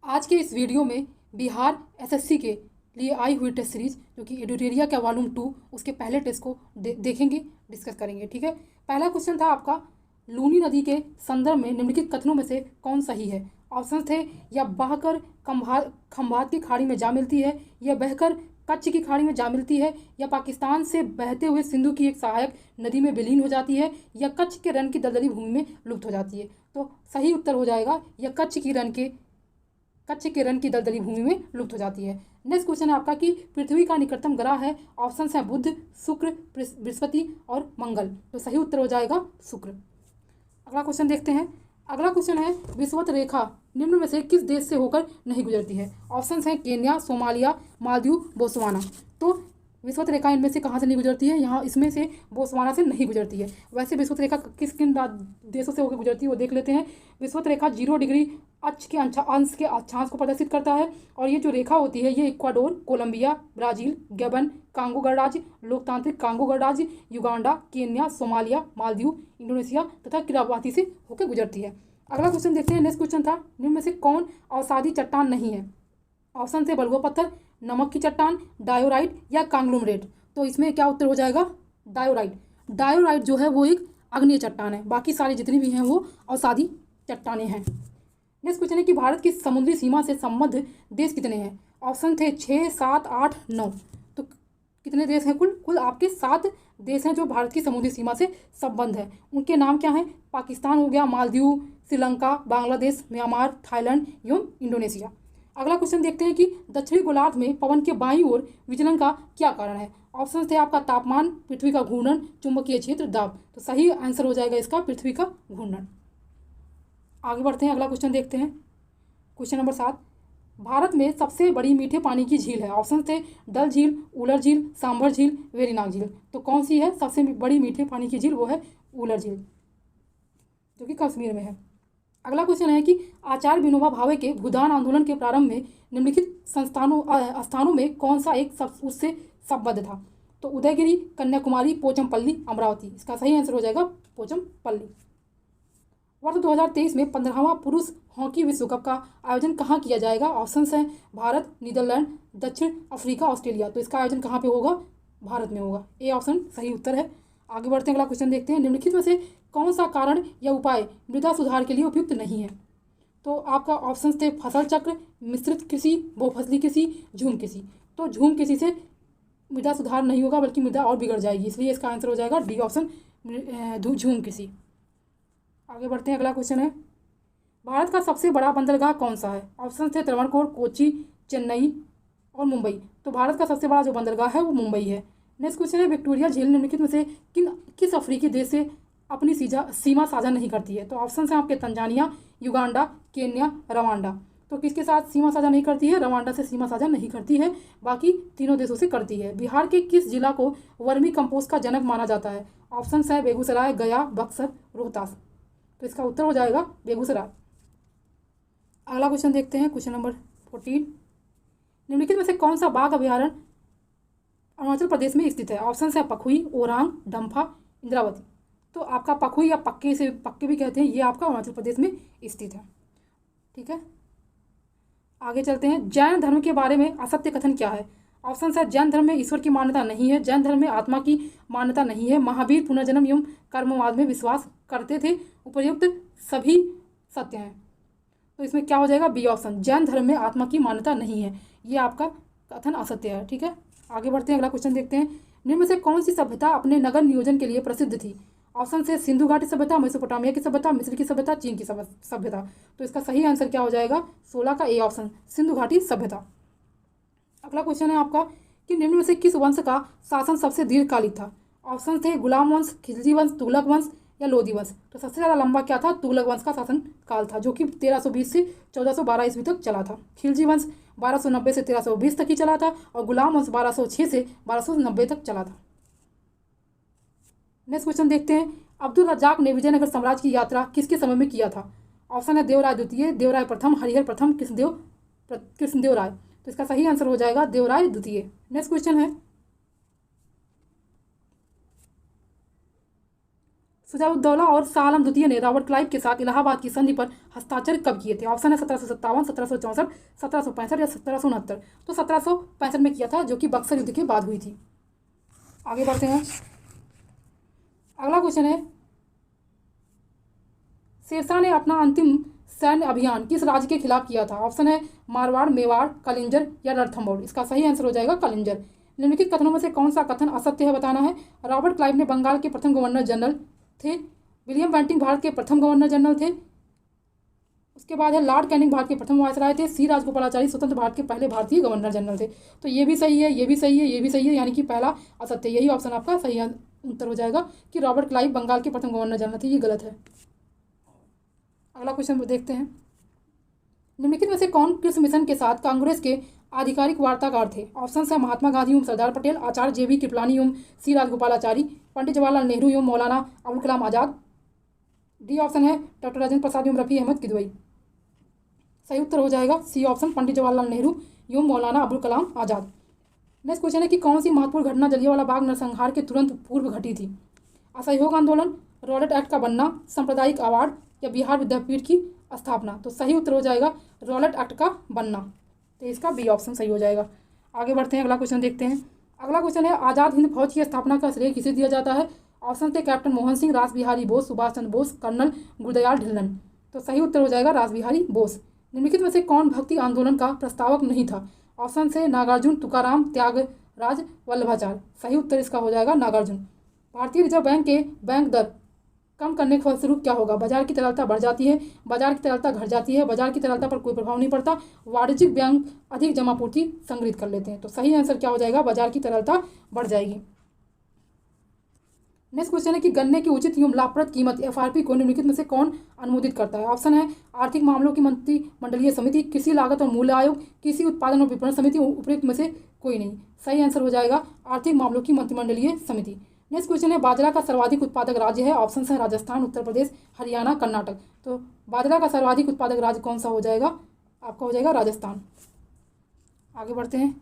आज के इस वीडियो में बिहार एसएससी के लिए आई हुई टेस्ट सीरीज जो कि एडिटोरिया का वॉल्यूम 2 उसके पहले टेस्ट को देखेंगे, डिस्कस करेंगे। ठीक है, पहला क्वेश्चन था आपका, लूनी नदी के संदर्भ में निम्नलिखित कथनों में से कौन सही है। ऑप्शन थे, यह बहकर खंभात की खाड़ी में जा मिलती है, यह बहकर कच्छ की खाड़ी में जा मिलती है, या पाकिस्तान से बहते हुए सिंधु की एक सहायक नदी में विलीन हो जाती है, या कच्छ के रण की दलदली भूमि में लुप्त हो जाती है। तो सही उत्तर हो जाएगा यह कच्छ के रण की दलदली भूमि में लुप्त हो जाती है। नेक्स्ट क्वेश्चन है आपका कि पृथ्वी का निकटतम ग्रह है। ऑप्शन है बुध, शुक्र, बृहस्पति और मंगल। तो सही उत्तर हो जाएगा शुक्र। अगला क्वेश्चन देखते हैं। अगला क्वेश्चन है, विषुवत रेखा निम्न में से किस देश से होकर नहीं गुजरती है। ऑप्शन है केन्या, सोमालिया, मालदीव, बोत्सवाना। तो विषुवत रेखा इनमें से कहाँ से नहीं गुजरती है, यहाँ इसमें से बोत्सवाना से नहीं गुजरती है। वैसे विषुवत रेखा किन देशों से होकर गुजरती है वो देख लेते हैं। विषुवत रेखा 0 डिग्री अंश के अक्षांश को प्रदर्शित करता है, और ये जो रेखा होती है ये इक्वाडोर, कोलंबिया, ब्राज़ील, गबन, कांगो गणराज्य, लोकतांत्रिक कांगो गणराज्य, Uganda, Kenya, Somalia, Maldives, Indonesia तथा किराबाती से होकर गुजरती है। अगला क्वेश्चन देखते हैं। नेक्स्ट क्वेश्चन था, निम्न में से कौन अवसादी चट्टान नहीं है। ऑप्शन से बलुआ पत्थर, नमक की चट्टान, डायोराइट या कांग्लोमरेट। तो इसमें क्या उत्तर हो जाएगा, डायोराइट। डायोराइट जो है वो एक अग्नेय चट्टान है, बाकी सारी जितनी भी हैं वो अवसादी चट्टानें हैं। नेक्स्ट क्वेश्चन है कि भारत की समुद्री सीमा से संबद्ध देश कितने हैं। ऑप्शन थे 6, 7, 8, 9। तो कितने देश हैं, कुल आपके 7 देश हैं जो भारत की समुद्री सीमा से संबद्ध है। उनके नाम क्या हैं, पाकिस्तान हो गया, मालदीव, श्रीलंका, बांग्लादेश, म्यांमार, थाईलैंड एवं इंडोनेशिया। अगला क्वेश्चन देखते हैं कि दक्षिणी गोलार्ध में पवन के बाईं ओर विचलन का क्या कारण है। ऑप्शन थे आपका तापमान, पृथ्वी का घूर्णन, चुंबकीय क्षेत्र, दाब। तो सही आंसर हो जाएगा इसका पृथ्वी का घूर्णन। आगे बढ़ते हैं, अगला क्वेश्चन देखते हैं। क्वेश्चन नंबर 7, भारत में सबसे बड़ी मीठे पानी की झील है। ऑप्शन थे डल झील, उलर झील, सांभर झील, वेरीनाग झील। तो कौन सी है सबसे बड़ी मीठे पानी की झील, वो है उलर झील जो कि कश्मीर में है। अगला क्वेश्चन है कि आचार्य विनोबा भावे के भूदान आंदोलन के प्रारंभ में निम्नलिखित स्थानों में कौन सा एक उससे संबद्ध था। तो उदयगिरी, कन्याकुमारी, पोचमपल्ली, अमरावती। इसका सही आंसर हो जाएगा पोचमपल्ली। वर्ष 2023 में 15वां पुरुष हॉकी विश्व कप का आयोजन कहाँ किया जाएगा। ऑप्शन हैं भारत, नीदरलैंड, दक्षिण अफ्रीका, ऑस्ट्रेलिया। तो इसका आयोजन कहाँ पे होगा, भारत में होगा। ए ऑप्शन सही उत्तर है। आगे बढ़ते हैं, अगला क्वेश्चन देखते हैं। निम्नलिखित में से कौन सा कारण या उपाय मृदा सुधार के लिए उपयुक्त नहीं है। तो आपका ऑप्शन थे फसल चक्र, मिश्रित कृषि, बहुफसली कृषि, झूम कृषि। तो झूम कृषि से मृदा सुधार नहीं होगा बल्कि मृदा और बिगड़ जाएगी, इसलिए इसका आंसर हो जाएगा डी ऑप्शन, झूम कृषि। आगे बढ़ते हैं, अगला क्वेश्चन है, भारत का सबसे बड़ा बंदरगाह कौन सा है। ऑप्शन थे त्रावणकोर, कोच्चि, चेन्नई और मुंबई। तो भारत का सबसे बड़ा जो बंदरगाह है वो मुंबई है। नेक्स्ट क्वेश्चन है, विक्टोरिया झील निम्नलिखित में से किस अफ्रीकी देश से अपनी सीमा साझा नहीं करती है। तो ऑप्शन हैं आपके तंजानिया, युगांडा, केन्या, रवांडा। तो किसके साथ सीमा साझा नहीं करती है, रवांडा से सीमा साझा नहीं करती है, बाकी तीनों देशों से करती है। बिहार के किस जिला को वर्मी कंपोस्ट का जनक माना जाता है। ऑप्शन है बेगूसराय, गया, बक्सर, रोहतास। तो इसका उत्तर हो जाएगा बेगूसराय। अगला क्वेश्चन देखते हैं, क्वेश्चन नंबर 14, निम्नलिखित में से कौन सा बाघ अभ्यारण्य अरुणाचल प्रदेश में स्थित है। ऑप्शन है पखुई, ओरांग, डम्फा, इंद्रावती। तो आपका पखुई या पक्के भी कहते हैं, ये आपका अरुणाचल प्रदेश में स्थित है। ठीक है, आगे चलते हैं। जैन धर्म के बारे में असत्य कथन क्या है। ऑप्शन है जैन धर्म में ईश्वर की मान्यता नहीं है, जैन धर्म में आत्मा की मान्यता नहीं है, महावीर पुनर्जन्म एवं कर्मवाद में विश्वास करते थे, उपर्युक्त सभी सत्य हैं। तो इसमें क्या हो जाएगा, बी ऑप्शन, जैन धर्म में आत्मा की मान्यता नहीं है, ये आपका कथन असत्य है। ठीक है, आगे बढ़ते हैं, अगला क्वेश्चन देखते हैं। निम्न में से कौन सी सभ्यता अपने नगर नियोजन के लिए प्रसिद्ध थी। ऑप्शन से सिंधु घाटी सभ्यता, मेसोपोटामिया की सभ्यता, मिस्र की सभ्यता, चीन की सभ्यता। तो इसका सही आंसर क्या हो जाएगा, 16 का ए ऑप्शन, सिंधु घाटी सभ्यता। अगला क्वेश्चन है आपका कि निम्न में से किस वंश का शासन सबसे दीर्घकालिक था। ऑप्शन थे गुलाम वंश, खिलजी वंश, तुगलक वंश या लोधी वंश। तो सबसे ज़्यादा लंबा क्या था, तुगलक वंश का शासन काल था, जो कि 1320 से 1412 ईस्वी तक चला था। खिलजी वंश 1290 से 1320 तक ही चला था, और गुलाम वंश 1206 से 1290 तक चला था। नेक्स्ट क्वेश्चन देखते हैं, अब्दुल रज्जाक ने विजयनगर साम्राज्य की यात्रा किसके समय में किया था। ऑप्शन है देवराय द्वितीय, देवराय प्रथम, हरिहर प्रथम, कृष्णदेव राय। तो इसका सही आंसर हो जाएगा देवराय द्वितीय। नेक्स्ट क्वेश्चन है, शुजा-उद-दौला और शाह आलम द्वितीय ने रॉबर्ट क्लाइव के साथ इलाहाबाद की संधि पर हस्ताक्षर कब किए थे? ऑप्शन है 1757, 1764, 1765 या 1769। तो 1765 में किया था, जो कि बक्सर युद्ध के बाद हुई थी। आगे बढ़ते हैं। अगला क्वेश्चन है, शेरशाह ने अपना अंतिम सैन्य अभियान किस राज्य के खिलाफ किया था? ऑप्शन है मारवाड़, मेवाड़, कलिंजर या रणथंभौर। इसका सही आंसर हो जाएगा कलिंजर। निम्नलिखित कथनों में से कौन सा कथन असत्य है बताना है। रॉबर्ट क्लाइव ने बंगाल के प्रथम गवर्नर जनरल थे। विलियम बेंटिंग भारत के प्रथम गवर्नर जनरल थे। उसके बाद है लॉर्ड कैनिंग भारत के प्रथम वायसराय थे। सी राजगोपालाचारी स्वतंत्र भारत के पहले भारतीय गवर्नर जनरल थे। तो ये भी सही है, ये भी सही है, ये भी सही है, यानी कि पहला असत्य। यही ऑप्शन आपका सही उत्तर हो जाएगा कि रॉबर्ट क्लाइव बंगाल के प्रथम गवर्नर जनरल थे। ये गलत है। अगला क्वेश्चन देखते हैं। निम्नलिखित में से कौन कृषि मिशन के साथ कांग्रेस के आधिकारिक वार्ताकार थे? ऑप्शन है महात्मा गांधी एवं सरदार पटेल, आचार्य JB कृपलानी एवं सी राजगोपालाचारी, पंडित जवाहरलाल नेहरू एवं मौलाना अबुल कलाम आजाद। डी ऑप्शन है डॉक्टर राजेंद्र प्रसाद एवं रफ़ी अहमद किदवई। सही उत्तर हो जाएगा सी ऑप्शन, पंडित जवाहरलाल नेहरू एवं मौलाना अबुल कलाम आजाद। नेक्स्ट क्वेश्चन है कि कौन सी महत्वपूर्ण घटना जलियांवाला बाग नरसंहार के तुरंत पूर्व घटी थी? असहयोग आंदोलन, रॉलेट एक्ट का बनना, सांप्रदायिक अवार्ड या बिहार विद्यापीठ की स्थापना। तो सही उत्तर हो जाएगा रॉलेट एक्ट का बनना। तो इसका बी ऑप्शन सही हो जाएगा। आगे बढ़ते हैं, अगला क्वेश्चन देखते हैं। अगला क्वेश्चन है आज़ाद हिंद फौज की स्थापना का श्रेय किसे दिया जाता है? ऑप्शन थे कैप्टन मोहन सिंह, रास बिहारी बोस, सुभाष चंद्र बोस, कर्नल गुरदयाल ढिल्लन। तो सही उत्तर हो जाएगा रास बिहारी बोस। निम्नलिखित में से कौन भक्ति आंदोलन का प्रस्तावक नहीं था? ऑप्शन से नागार्जुन, तुकाराम, त्यागराज, वल्लभाचार्य। सही उत्तर इसका हो जाएगा नागार्जुन। भारतीय रिजर्व बैंक के बैंक दर कम करने के फलस्वरूप क्या होगा? बाजार की तरलता बढ़ जाती है, बाजार की तरलता घट जाती है, बाजार की तरलता पर कोई प्रभाव नहीं पड़ता, वाणिज्यिक बैंक अधिक जमापूर्ति संग्रहित कर लेते हैं। तो सही आंसर क्या हो जाएगा? बाजार की तरलता बढ़ जाएगी। नेक्स्ट क्वेश्चन है कि गन्ने की उचित एवं लाभप्रद कीमत FRP को निम्नलिखित में से कौन अनुमोदित करता है? ऑप्शन है आर्थिक मामलों की मंत्रिमंडलीय समिति, कृषि लागत और मूल्य आयोग, कृषि उत्पादन और विपणन समिति, उपयुक्त में से कोई नहीं। सही आंसर हो जाएगा आर्थिक मामलों की मंत्रिमंडलीय समिति। नेक्स्ट क्वेश्चन है बाजरा का सर्वाधिक उत्पादक राज्य है? ऑप्शन है राजस्थान, उत्तर प्रदेश, हरियाणा, कर्नाटक। तो बाजरा का सर्वाधिक उत्पादक राज्य कौन सा हो जाएगा? आपका हो जाएगा राजस्थान। आगे बढ़ते हैं।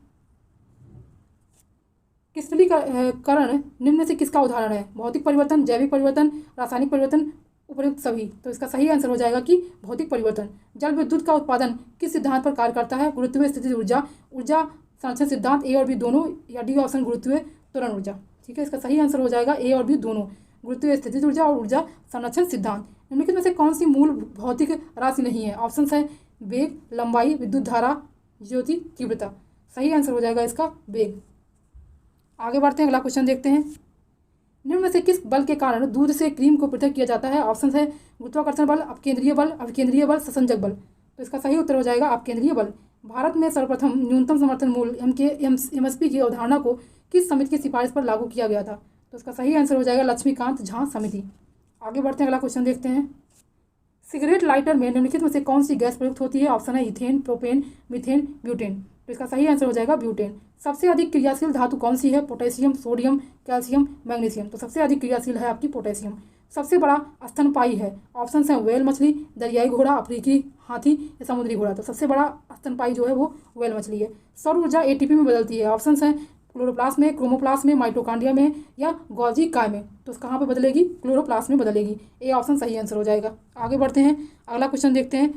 क्रिस्टलीकरण निम्न में से किसका उदाहरण है? भौतिक परिवर्तन, जैविक परिवर्तन, रासायनिक परिवर्तन, उपयुक्त सभी। तो इसका सही आंसर हो जाएगा कि भौतिक परिवर्तन। जल विद्युत का उत्पादन किस सिद्धांत पर कार्य करता है? गुरुत्वीय स्थितिज ऊर्जा, ऊर्जा संरक्षण सिद्धांत, ए और बी दोनों, या डी ऑप्शन गुरुत्वीय त्वरण ऊर्जा। ठीक है, इसका सही आंसर हो जाएगा ए और बी दोनों, गुरुत्वीय स्थितिज ऊर्जा और ऊर्जा संरक्षण सिद्धांत। निम्नलिखित में से कौन सी मूल भौतिक राशि नहीं है? ऑप्शन है वेग, लंबाई, विद्युत धारा, ज्योति तीव्रता। सही आंसर हो जाएगा इसका वेग। आगे बढ़ते हैं, अगला क्वेश्चन देखते हैं। निम्न में से किस बल के कारण दूध से क्रीम को पृथक किया जाता है? ऑप्शन है गुरुत्वाकर्षण बल, अपकेंद्रीय बल, अभिकेंद्रीय बल, ससंजक बल। तो इसका सही उत्तर हो जाएगा अपकेंद्रीय बल। भारत में सर्वप्रथम न्यूनतम समर्थन मूल्य MSP की अवधारणा को किस समिति की सिफारिश पर लागू किया गया था? तो इसका सही आंसर हो जाएगा लक्ष्मीकांत झा समिति। आगे बढ़ते हैं, अगला क्वेश्चन देखते हैं। सिगरेट लाइटर में निम्नलिखित में से कौन सी गैस प्रयुक्त होती है? ऑप्शन है इथेन, प्रोपेन, मीथेन, ब्यूटेन। तो इसका सही आंसर हो जाएगा ब्यूटेन। सबसे अधिक क्रियाशील धातु कौन सी है? Potassium, sodium, calcium, magnesium. तो सबसे अधिक क्रियाशील है आपकी पोटेशियम। सबसे बड़ा स्तनपायी है? ऑप्शन है व्हेल मछली, दरियाई घोड़ा, अफ्रीकी हाथी या समुद्री घोड़ा। तो सबसे बड़ा स्तनपायी जो है वो व्हेल मछली है। सौर ऊर्जा ATP में बदलती है? ऑप्शन है क्लोरोप्लास्ट में, क्रोमोप्लास्ट में, माइटोकॉन्ड्रिया में या गोल्जी काय में। तो कहाँ पे बदलेगी? क्लोरोप्लास्ट में बदलेगी। ए ऑप्शन सही आंसर हो जाएगा। आगे बढ़ते हैं, अगला क्वेश्चन देखते हैं।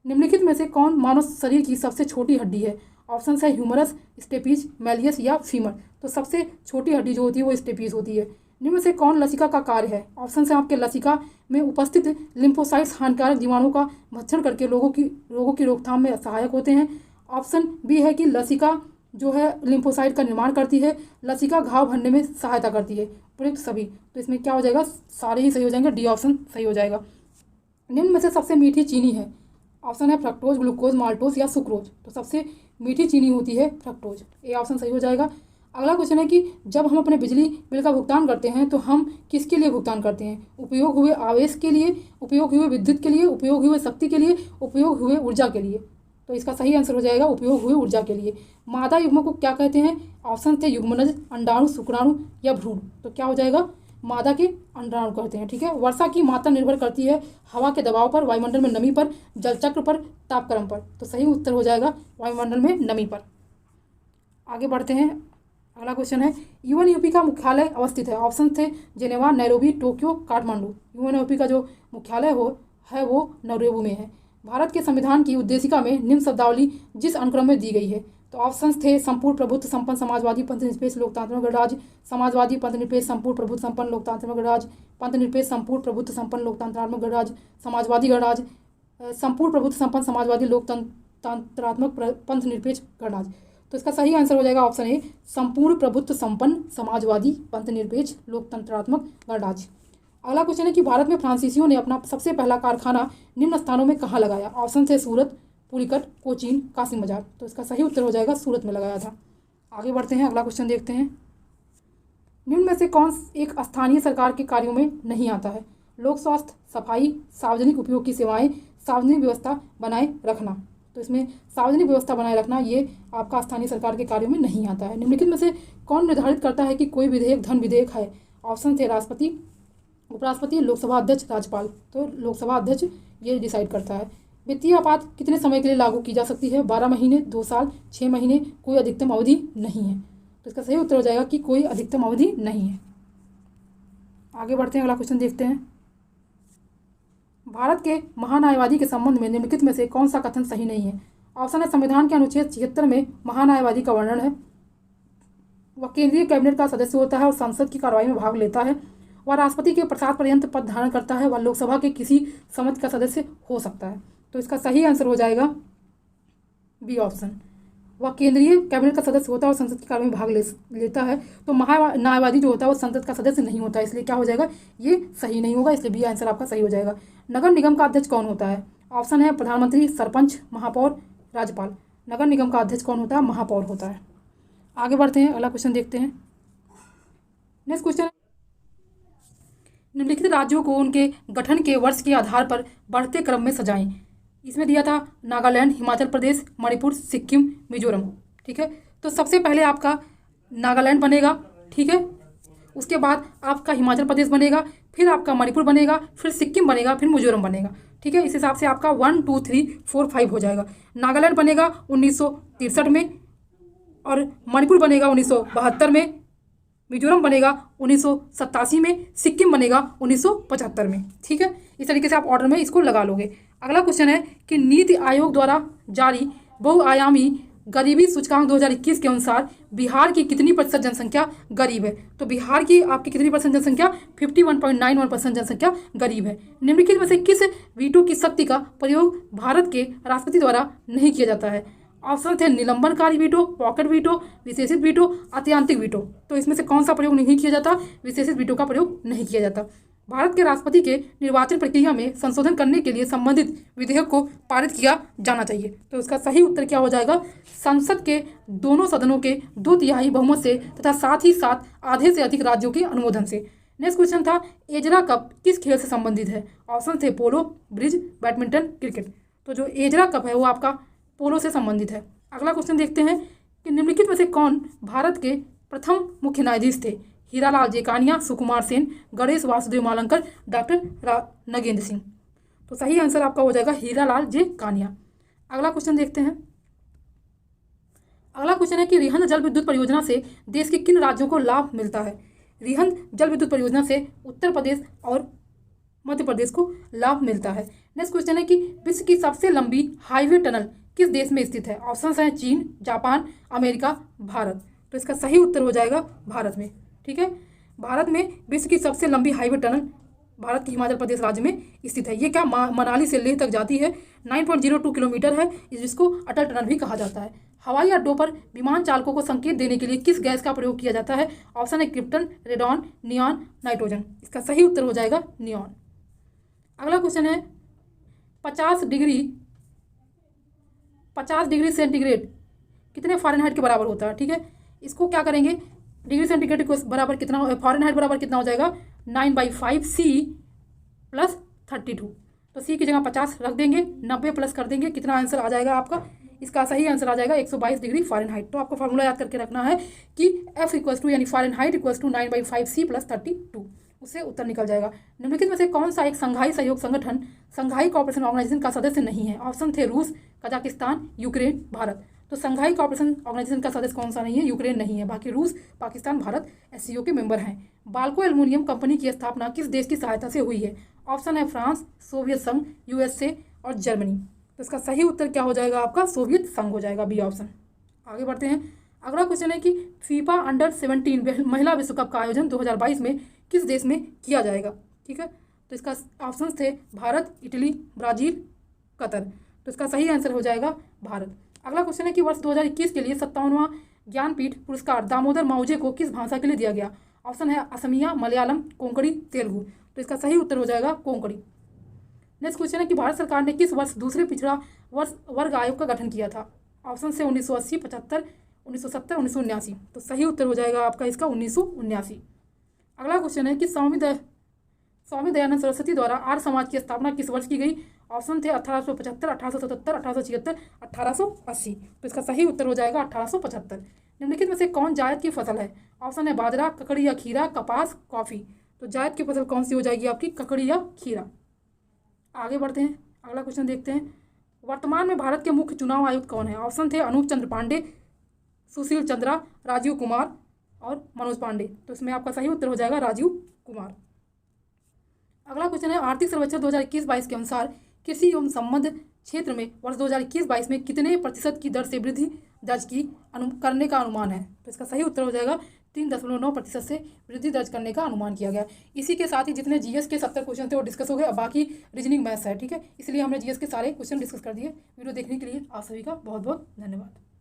निम्नलिखित में से कौन मानव शरीर की सबसे छोटी हड्डी है? ऑप्शन है ह्यूमरस, स्टेपीज, मैलियस या फीमर। तो सबसे छोटी हड्डी जो होती है वो स्टेपीज होती है। निम्न में से कौन लसिका का कार्य है? ऑप्शन है आपके लसिका में उपस्थित लिम्फोसाइट्स हानिकारक जीवाणुओं का भक्षण करके रोगों की रोकथाम में सहायक होते हैं। ऑप्शन बी है कि लसिका जो है लिम्फोसाइट का निर्माण करती है, लसिका घाव भरने में सहायता करती है, उपयुक्त सभी। तो इसमें क्या हो जाएगा? सारे ही सही हो जाएंगे, डी ऑप्शन सही हो जाएगा। निम्न में से सबसे मीठी चीनी है? ऑप्शन है फ्रक्टोज, ग्लूकोज, माल्टोज या सुक्रोज। तो सबसे मीठी चीनी होती है फ्रक्टोज। ए ऑप्शन सही हो जाएगा। अगला क्वेश्चन है कि जब हम अपने बिजली बिल का भुगतान करते हैं तो हम किसके लिए भुगतान करते हैं? उपयोग हुए आवेश के लिए, उपयोग हुए विद्युत के लिए, उपयोग हुए शक्ति के लिए, उपयोग हुए ऊर्जा के लिए। तो इसका सही आंसर हो जाएगा उपयोग हुए ऊर्जा के लिए। मादा युग्म को क्या कहते हैं? ऑप्शन थे युग्मनज, अंडाणु, शुक्राणु या भ्रूण। तो क्या हो जाएगा? मादा के अंडाणु कहते हैं। ठीक है, वर्षा की मात्रा निर्भर करती है हवा के दबाव पर, वायुमंडल में नमी पर, जलचक्र पर, तापक्रम पर। तो सही उत्तर हो जाएगा वायुमंडल में नमी पर। आगे बढ़ते हैं, अगला क्वेश्चन है यूएनईपी का मुख्यालय अवस्थित है। ऑप्शन थे Geneva, Nairobi, Tokyo, Kathmandu. UNEP का जो मुख्यालय वो नैरोबी में है। भारत के संविधान की उद्देशिका में निम्न शब्दावली जिस अनुक्रम में दी गई है। तो ऑप्शंस थे संपूर्ण प्रभुत्व संपन्न समाजवादी पंथ निरपेक्ष लोकतांत्रिक गणराज्य, समाजवादी पंथ निरपेक्ष संपूर्ण प्रभुत्व संपन्न लोकतांत्रिक गणराज्य, पंथ निरपेक्ष संपूर्ण प्रभुत्व संपन्न लोकतंत्रात्मक गणराज्य, समाजवादी गणराज्य, संपूर्ण प्रभुत्व संपन्न समाजवादी लोकतंत्रात्मक पंथ निरपेक्ष गणराज्य। तो इसका सही आंसर हो जाएगा ऑप्शन ए, संपूर्ण प्रभुत्व संपन्न समाजवादी पंथ निरपेक्ष लोकतंत्रात्मक गणराज्य। अगला क्वेश्चन है कि भारत में फ्रांसीसियों ने अपना सबसे पहला कारखाना निम्न स्थानों में कहाँ लगाया। ऑप्शन थे सूरत, पुलिकट, कोचीन, कासिम बाजार। तो इसका सही उत्तर हो जाएगा सूरत में लगाया था। आगे बढ़ते हैं, अगला क्वेश्चन देखते हैं। निम्न में से कौन एक स्थानीय सरकार के कार्यों में नहीं आता है। लोक स्वास्थ्य, सफाई, सार्वजनिक उपयोग की सेवाएं, सार्वजनिक व्यवस्था बनाए रखना। तो इसमें सार्वजनिक व्यवस्था बनाए रखना ये आपका स्थानीय सरकार के कार्यों में नहीं आता है। निम्नलिखित में से कौन निर्धारित करता है कि कोई विधेयक धन विधेयक है। ऑप्शन थे राष्ट्रपति, उपराष्ट्रपति, लोकसभा अध्यक्ष, राज्यपाल। तो लोकसभा अध्यक्ष ये डिसाइड करता है। वित्तीय आपात कितने समय के लिए लागू की जा सकती है। 12 महीने, 2 साल, 6 महीने, कोई अधिकतम अवधि नहीं है। तो इसका सही उत्तर हो जाएगा कि कोई अधिकतम अवधि नहीं है। आगे बढ़ते हैं, अगला क्वेश्चन देखते हैं। भारत के महान्यायवादी के संबंध में निम्नलिखित में से कौन सा कथन सही नहीं है। ऑप्शन है संविधान के अनुच्छेद 76 में महान्यायवादी का वर्णन है। वह केंद्रीय कैबिनेट का सदस्य होता है और संसद की कार्रवाई में भाग लेता है। वह राष्ट्रपति के प्रसाद पर्यंत पद धारण करता है। वह लोकसभा के किसी समिति का सदस्य हो सकता है। तो इसका सही आंसर हो जाएगा बी ऑप्शन। वह केंद्रीय कैबिनेट का सदस्य होता है और संसद की कार्रवाई में भाग लेता है। तो महान्यायवादी जो होता है वो संसद का सदस्य नहीं होता है, इसलिए क्या हो जाएगा, ये सही नहीं होगा, इसलिए बी आंसर आपका सही हो जाएगा। नगर निगम का अध्यक्ष कौन होता है। ऑप्शन है प्रधानमंत्री, सरपंच, महापौर, राज्यपाल। नगर निगम का अध्यक्ष कौन होता है, महापौर होता है। आगे बढ़ते हैं, अगला क्वेश्चन देखते हैं। नेक्स्ट क्वेश्चन, निम्नलिखित राज्यों को उनके गठन के वर्ष के आधार पर बढ़ते क्रम में सजाएं। इसमें दिया था नागालैंड, हिमाचल प्रदेश, मणिपुर, सिक्किम, मिजोरम। ठीक है, तो सबसे पहले आपका नागालैंड बनेगा। ठीक है, उसके बाद आपका हिमाचल प्रदेश बनेगा, फिर आपका मणिपुर बनेगा, फिर सिक्किम बनेगा, फिर मिजोरम बनेगा। ठीक है, इस हिसाब से आपका 1 2 3 4 5 हो जाएगा। नागालैंड बनेगा 1963 में, और मणिपुर बनेगा 1972 में, मिजोरम बनेगा 1987 में, सिक्किम बनेगा 1975 में। ठीक है, इस तरीके से आप ऑर्डर में इसको लगा लोगे। अगला क्वेश्चन है कि नीति आयोग द्वारा जारी बहुआयामी गरीबी सूचकांक 2021 के अनुसार बिहार की कितनी प्रतिशत जनसंख्या गरीब है। तो बिहार की आपकी कितनी परसेंट जनसंख्या, 51.91% जनसंख्या गरीब है। निम्नलिखित में से किस वीटो की शक्ति का प्रयोग भारत के राष्ट्रपति द्वारा नहीं किया जाता है। ऑप्शन थे निलंबनकारी वीटो, पॉकेट वीटो, विशेषित वीटो, अत्यांतिक वीटो। तो इसमें से कौन सा प्रयोग नहीं किया जाता, विशेषित वीटो का प्रयोग नहीं किया जाता। भारत के राष्ट्रपति के निर्वाचन प्रक्रिया में संशोधन करने के लिए संबंधित विधेयक को पारित किया जाना चाहिए। तो इसका सही उत्तर क्या हो जाएगा, संसद के दोनों सदनों के 2/3 बहुमत से तथा साथ ही साथ आधे से अधिक राज्यों के अनुमोदन से। नेक्स्ट क्वेश्चन था एजरा कप किस खेल से संबंधित है। ऑप्शन थे पोलो, ब्रिज, बैडमिंटन, क्रिकेट। तो जो एजरा कप है वो आपका पोलो से संबंधित है। अगला क्वेश्चन देखते हैं कि निम्नलिखित में से कौन भारत के प्रथम मुख्य न्यायाधीश थे। हीरालाल जे कानिया, सुकुमार सेन, गणेश वासुदेव मालंकर, डॉक्टर नगेंद्र सिंह। तो सही आंसर आपका हो जाएगा हीरालाल जे कानिया। अगला क्वेश्चन देखते हैं। अगला क्वेश्चन है कि रिहंद जल विद्युत परियोजना से देश के किन राज्यों को लाभ मिलता है। रिहंद जल विद्युत परियोजना से उत्तर प्रदेश और मध्य प्रदेश को लाभ मिलता है। नेक्स्ट क्वेश्चन है कि विश्व की सबसे लंबी हाईवे टनल किस देश में स्थित है। ऑप्शंस हैं चीन, जापान, अमेरिका, भारत। तो इसका सही उत्तर हो जाएगा भारत में। ठीक है, भारत में विश्व की सबसे लंबी हाईवे टनल भारत के हिमाचल प्रदेश राज्य में स्थित है। ये क्या मनाली से लेह तक जाती है, 9.02 किलोमीटर है, जिसको अटल टनल भी कहा जाता है। हवाई अड्डों पर विमान चालकों को संकेत देने के लिए किस गैस का प्रयोग किया जाता है। ऑप्शन है क्रिप्टन, रेडॉन, नियॉन, नाइट्रोजन। इसका सही उत्तर हो जाएगा नियॉन। अगला क्वेश्चन है 50 डिग्री सेंटीग्रेड कितने फ़ारेनहाइट के बराबर होता है। ठीक है, इसको क्या करेंगे, डिग्री सेंटीग्रेड को बराबर कितना, फ़ारेनहाइट बराबर कितना हो जाएगा 9/5 C + 32। तो C की जगह 50 रख देंगे, 90 प्लस कर देंगे, कितना आंसर आ जाएगा आपका। इसका सही आंसर आ जाएगा 122 डिग्री फ़ारेनहाइट। तो आपको फार्मूला याद करके रखना है कि F = यानी फ़ारेनहाइट = 9/5 C + 32। उससे उत्तर निकल जाएगा। निम्नलिखित में से कौन सा एक संघाई सहयोग संगठन, संघाई कोऑपरेशन ऑर्गेनाइजेशन का सदस्य नहीं है। ऑप्शन थे रूस, कजाकिस्तान, यूक्रेन, भारत। तो संघाई कोऑपरेशन ऑर्गेनाइजेशन का सदस्य कौन सा नहीं है? यूक्रेन नहीं है। बाकी रूस, पाकिस्तान, भारत एससीओ के मेंबर हैं। बाल्को एल्युमिनियम कंपनी की स्थापना किस देश की सहायता से हुई है? ऑप्शन है फ्रांस, सोवियत संघ, यूएसए और जर्मनी। तो इसका सही उत्तर क्या हो जाएगा आपका? सोवियत संघ हो जाएगा, बी ऑप्शन। आगे बढ़ते हैं। अगला क्वेश्चन है कि फीफा अंडर 17 महिला विश्व कप का आयोजन 2022 में किस देश में किया जाएगा? ठीक है, तो इसका ऑप्शन थे भारत, इटली, ब्राज़ील, कतर। तो इसका सही आंसर हो जाएगा भारत। अगला क्वेश्चन है कि वर्ष 2021 के लिए 57वां ज्ञानपीठ पुरस्कार दामोदर माउजे को किस भाषा के लिए दिया गया? ऑप्शन है असमिया, मलयालम, कोंकणी, तेलुगु। तो इसका सही उत्तर हो जाएगा कोंकणी। नेक्स्ट क्वेश्चन है कि भारत सरकार ने किस वर्ष दूसरे पिछड़ा वर्ग आयोग का गठन किया था? ऑप्शन से 1980, 75, 1970, 1979। तो सही उत्तर हो जाएगा आपका इसका 1979। अगला क्वेश्चन है कि स्वामी दयानंद सरस्वती द्वारा आर्य समाज की स्थापना किस वर्ष की गई? ऑप्शन थे 1875, 1877, 1876, 1880। तो इसका सही उत्तर हो जाएगा 1875। निम्नलिखित में से कौन जायद की फसल है? ऑप्शन है बाजरा, ककड़ी या खीरा, कपास, कॉफी। तो जायद की फसल कौन सी हो जाएगी आपकी? ककड़ी या खीरा। आगे बढ़ते हैं, अगला क्वेश्चन देखते हैं। वर्तमान में भारत के मुख्य चुनाव आयुक्त कौन है? ऑप्शन थे अनूप चंद्र पांडे, सुशील चंद्रा, राजीव कुमार और मनोज पांडे। तो इसमें आपका सही उत्तर हो जाएगा राजीव कुमार। अगला क्वेश्चन है आर्थिक सर्वेक्षण 2021-22 के अनुसार कृषि एवं संबद्ध क्षेत्र में वर्ष 2021-22 में कितने प्रतिशत की दर से वृद्धि दर्ज करने का अनुमान है? तो इसका सही उत्तर हो जाएगा 3.9% से वृद्धि दर्ज करने का अनुमान किया गया। इसी के साथ ही जितने जीएस के 70 क्वेश्चन थे वो डिस्कस हो गए। अब बाकी रीजनिंग मैथ्स है, ठीक है, इसलिए हमने जीएस के सारे क्वेश्चन डिस्कस कर दिए। वीडियो देखने के लिए आप सभी का बहुत बहुत धन्यवाद।